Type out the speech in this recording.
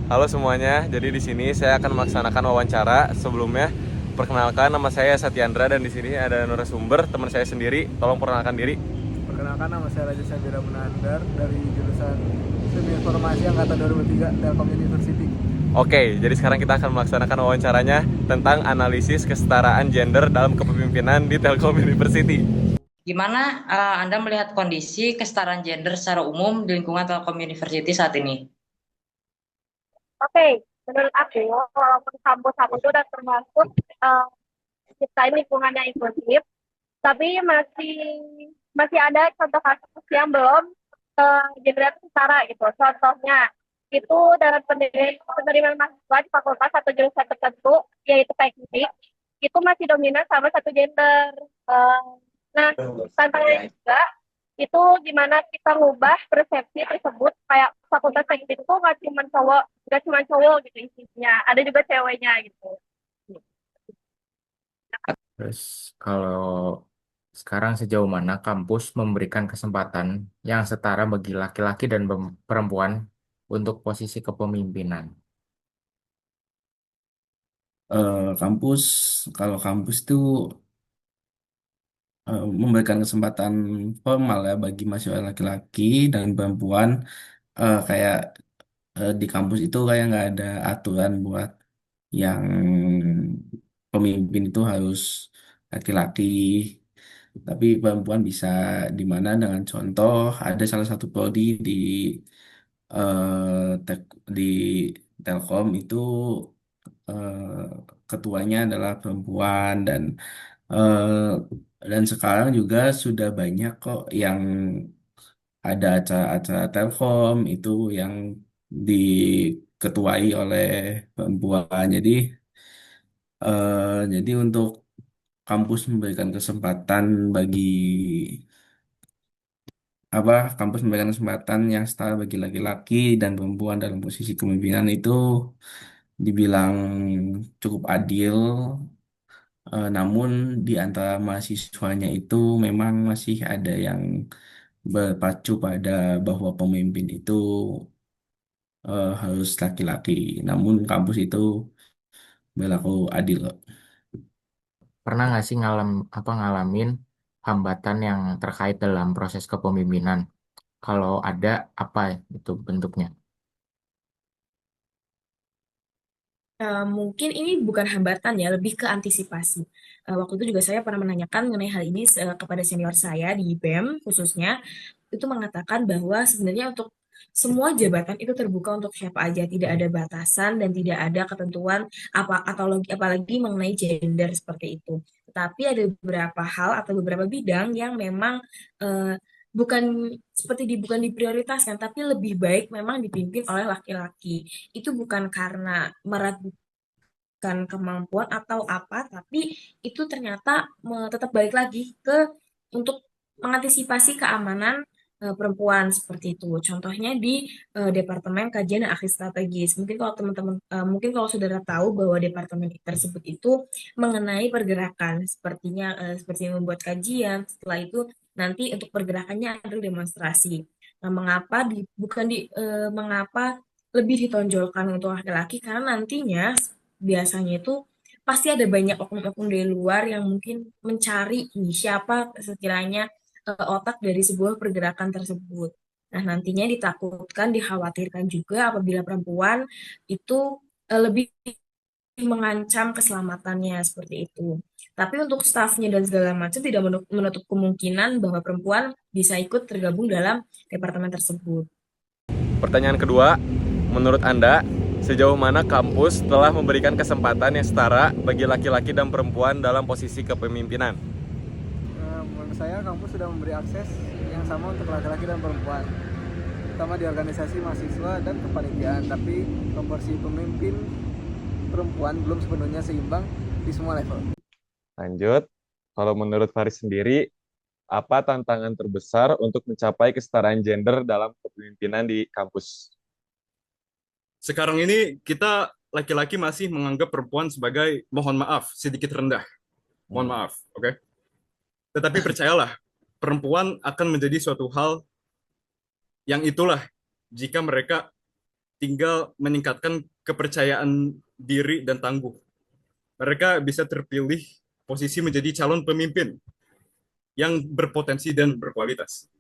Halo semuanya, jadi di sini saya akan melaksanakan wawancara. Sebelumnya, perkenalkan nama saya Satyandra dan di sini ada narasumber teman saya sendiri. Tolong perkenalkan diri. Perkenalkan, nama saya Raja Sabira Munandar dari jurusan Semi Informasi Angkatan 2003 Telkom University. Oke, jadi sekarang kita akan melaksanakan wawancaranya tentang analisis kesetaraan gender dalam kepemimpinan di Telkom University. Gimana Anda melihat kondisi kesetaraan gender secara umum di lingkungan Telkom University saat ini? Oke, menurut aku, walaupun kampus aku itu udah termasuk uh, ciptain lingkungannya inklusif, tapi masih masih ada contoh kasus yang belum gender setara gitu. Contohnya itu dalam penerimaan mahasiswa di fakultas atau jurusan tertentu, yaitu teknik, itu masih dominan sama satu gender. Uh, nah, tantangannya juga itu gimana kita ngubah persepsi tersebut, kayak fakultas teknik itu nggak cuma cowok gitu isinya, ada juga ceweknya gitu. Terus kalau sekarang sejauh mana kampus memberikan kesempatan yang setara bagi laki-laki dan perempuan untuk posisi kepemimpinan? Kampus, kalau kampus itu memberikan kesempatan formal ya bagi mahasiswa laki-laki dan perempuan. Kayak di kampus itu kayak nggak ada aturan buat yang pemimpin itu harus laki-laki, tapi perempuan bisa, di mana dengan contoh ada salah satu prodi di Telkom itu, ketuanya adalah perempuan, dan sekarang juga sudah banyak kok yang ada acara-acara Telkom itu yang diketuai oleh perempuan. Jadi untuk kampus memberikan kesempatan bagi kampus memberikan kesempatan yang setara bagi laki-laki dan perempuan dalam posisi kepemimpinan itu dibilang cukup adil. Namun di antara mahasiswanya itu memang masih ada yang berpacu pada bahwa pemimpin itu harus laki-laki. Namun kampus itu berlaku adil. Pernah nggak sih ngalamin hambatan yang terkait dalam proses kepemimpinan? Kalau ada, apa itu bentuknya? Mungkin ini bukan hambatan ya, lebih ke antisipasi. Waktu itu juga saya pernah menanyakan mengenai hal ini kepada senior saya di BEM khususnya, itu mengatakan bahwa sebenarnya untuk semua jabatan itu terbuka untuk siapa aja, tidak ada batasan dan tidak ada ketentuan apa atau apalagi mengenai gender seperti itu. Tetapi ada beberapa hal atau beberapa bidang yang memang eh, bukan bukan diprioritaskan, tapi lebih baik memang dipimpin oleh laki-laki. Itu bukan karena kemampuan atau apa, tapi itu ternyata tetap balik lagi ke untuk mengantisipasi keamanan perempuan seperti itu. Contohnya di Departemen Kajian dan Aksi Strategis. Mungkin kalau teman-teman, mungkin kalau saudara tahu bahwa departemen tersebut itu mengenai pergerakan, seperti membuat kajian. Setelah itu nanti untuk pergerakannya adalah demonstrasi. Nah, mengapa lebih ditonjolkan untuk laki-laki? Karena nantinya biasanya itu pasti ada banyak oknum-oknum dari luar yang mungkin mencari nih siapa sekiranya otak dari sebuah pergerakan tersebut. Nah, nantinya ditakutkan, dikhawatirkan juga apabila perempuan itu lebih mengancam keselamatannya seperti itu. Tapi untuk stafnya dan segala macam tidak menutup kemungkinan bahwa perempuan bisa ikut tergabung dalam departemen tersebut. Pertanyaan kedua, menurut Anda, sejauh mana kampus telah memberikan kesempatan yang setara bagi laki-laki dan perempuan dalam posisi kepemimpinan? Menurut saya kampus sudah memberi akses yang sama untuk laki-laki dan perempuan, terutama di organisasi mahasiswa dan kepanitiaan. Tapi proporsi pemimpin perempuan belum sepenuhnya seimbang di semua level. Lanjut, kalau menurut Faris sendiri, apa tantangan terbesar untuk mencapai kesetaraan gender dalam kepemimpinan di kampus? Sekarang ini kita laki-laki masih menganggap perempuan sebagai, mohon maaf, sedikit rendah. Mohon maaf, oke? Tetapi percayalah, perempuan akan menjadi suatu hal yang itulah jika mereka tinggal meningkatkan kepercayaan diri dan tangguh. Mereka bisa terpilih posisi menjadi calon pemimpin yang berpotensi dan berkualitas.